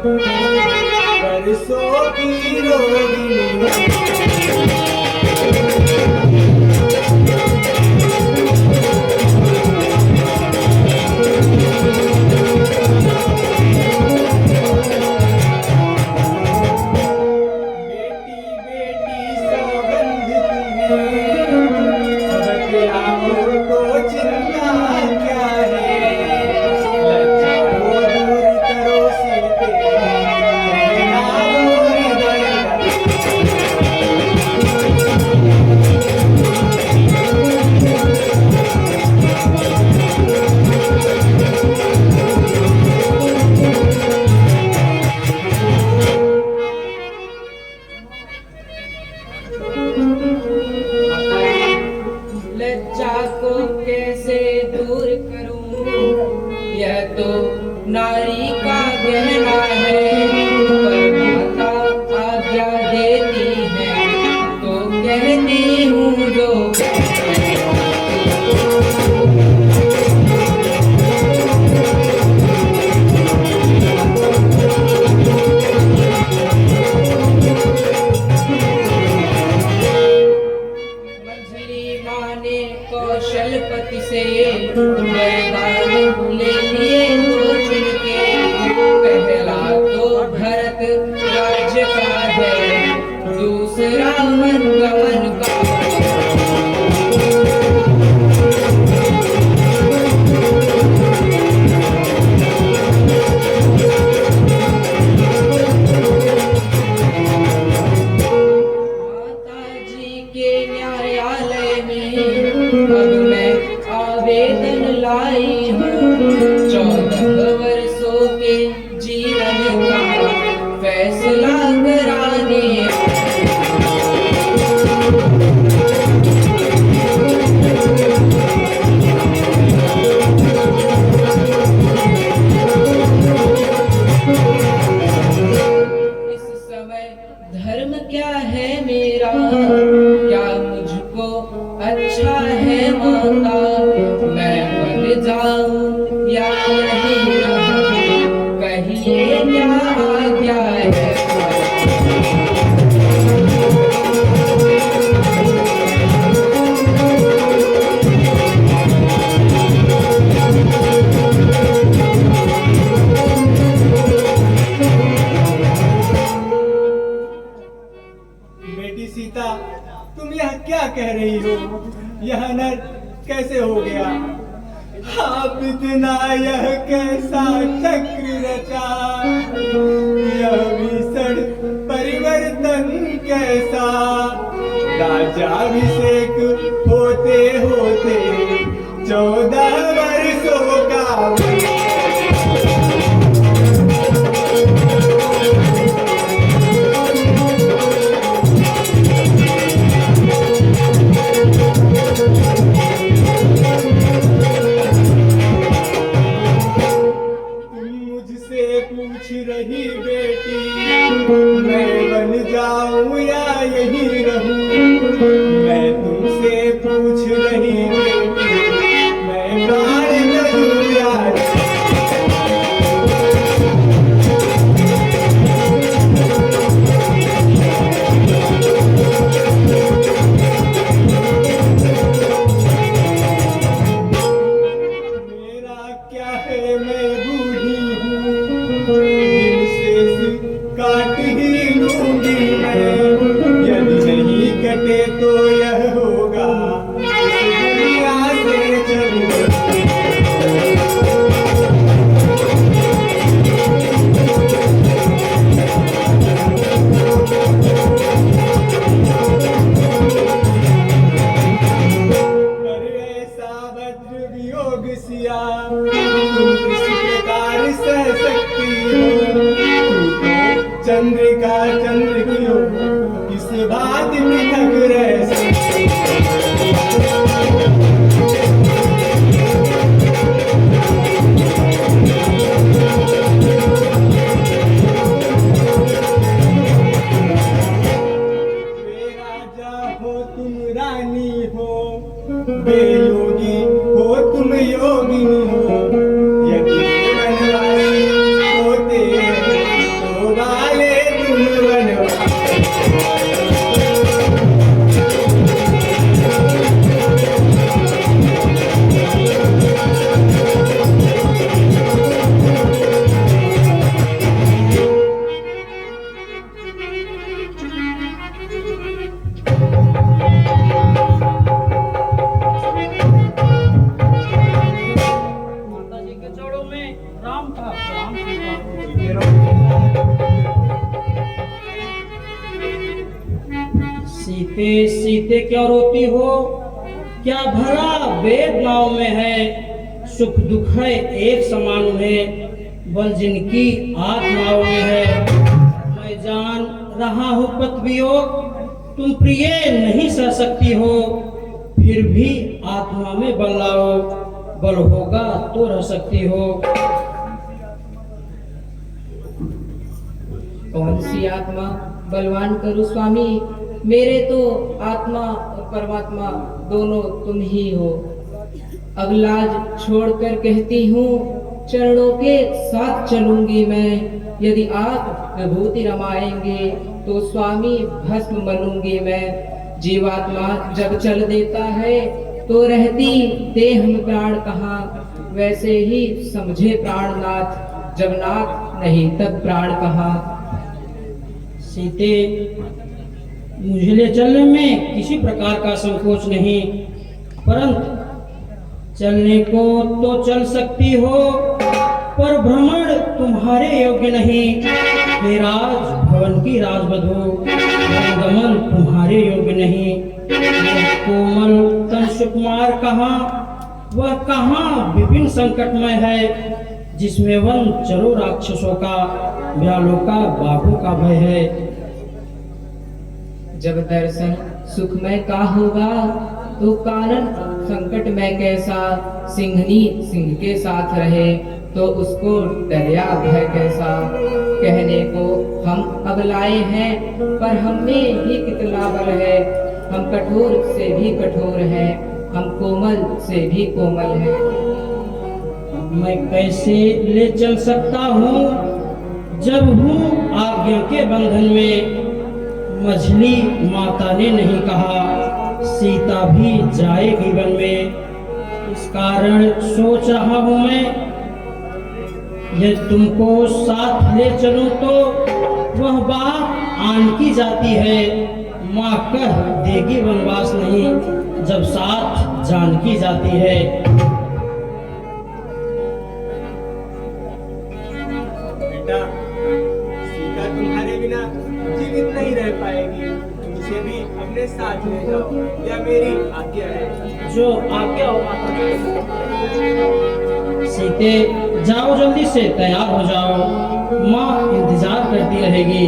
बरसों की रोगिणी लज्जा को कैसे दूर करूं, यह तो नारी का गहना है। पर माता आज्ञा देती है तो कहती हूँ जो कौशलपति से वरदान ले लिए तो चुनके। पहला तो भरत राज्य का है, दूसरा मनगमन का। माता जी के न्यायालय में अब मैं आवेदन लाई हूँ। 14 वर्षों के जीवन का फैसला कराने। इस समय धर्म क्या है मेरा, क्या मुझको अच्छा है माता। मैं बन जाऊं या नहीं रहूं, कहिए क्या आज्ञा है। बेटी सीता, तुम यह क्या कह रही हो? यह नर कैसे हो गया? आप इतना यह कैसा चक्र रचा? यह भीषण परिवर्तन कैसा? राजाभिषेक होते होते 14 वर्षों का पूछ रही बेटी, मैं बन जाऊं या यहीं रहूं? मैं तुमसे पूछ रही बेटी, मैं प्राण करूं या मेरा क्या है? मैं बूढ़ी हूँ, काट ही लूंगी मैं। यदि नहीं कटे तो यह होगा, इस दुनिया से चलूंगा। पर ऐसा वज्र वियोग सिया, तुम किस प्रकार सह सकती हो? चंद्रिका सीते सीते क्यों रोती हो? क्या भला वेद नाव में है? सुख दुख है एक समान उन्हें, बल जिनकी आत्माओं में है। मैं जान रहा हूँ पत वियोग, तुम प्रिय नहीं सह सकती हो, फिर भी आत्मा में बल लाओ, बल होगा तो रह सकती हो। कौन सी आत्मा बलवान करूं स्वामी? मेरे तो आत्मा और परमात्मा दोनों तुम ही हो। अब लाज छोड़कर कहती हूँ, चरणों के साथ चलूंगी मैं। यदि आप विभूति रमाएंगे तो स्वामी भस्म बनूंगी मैं। जीवात्मा जब चल देता है तो रहती देह में प्राण कहाँ? वैसे ही समझे प्राणनाथ, जब नाथ नहीं तब प्राण कहाँ? सीते, मुझे ले चलने में किसी प्रकार का संकोच नहीं, परंतु चलने को तो चल सकती हो, पर भ्रमण तुम्हारे योग्य नहीं। हे राज भवन की राजवधू, गमन तुम्हारे योग्य नहीं। यह कोमल तन सुकुमार कहाँ? वह कहाँ विपिन संकटमय है, जिसमें वन चरो राक्षसों का, व्यालों का, बाघों का भय है। जब दर्शन सुखमय का होगा तो कानन संकट में कैसा? सिंहनी सिंह के साथ रहे तो उसको दरिया भय कैसा? कहने को हम अब लाए हैं, पर हमें ही कितना बल है। हम कठोर से भी कठोर हैं, हम कोमल से भी कोमल हैं। मैं कैसे ले चल सकता हूँ जब हूँ आज्ञा के बंधन में। मझली माता ने नहीं कहा सीता भी जाएगी वन में। इस कारण सोच रहा हूँ मैं, यदि तुमको साथ ले चलूं तो वह बात आन की जाती है। माँ कह देगी वनवास नहीं, जब साथ जान की जाती है। बेटा, सीता तुम्हारे बिना जीवित नहीं रह पाएगी। तुम उसे भी अपने साथ ले जाओ, यह मेरी आज्ञा है। जो आज्ञा हो माता। सीते, जाओ जल्दी से तैयार हो जाओ, माँ इंतजार करती रहेगी।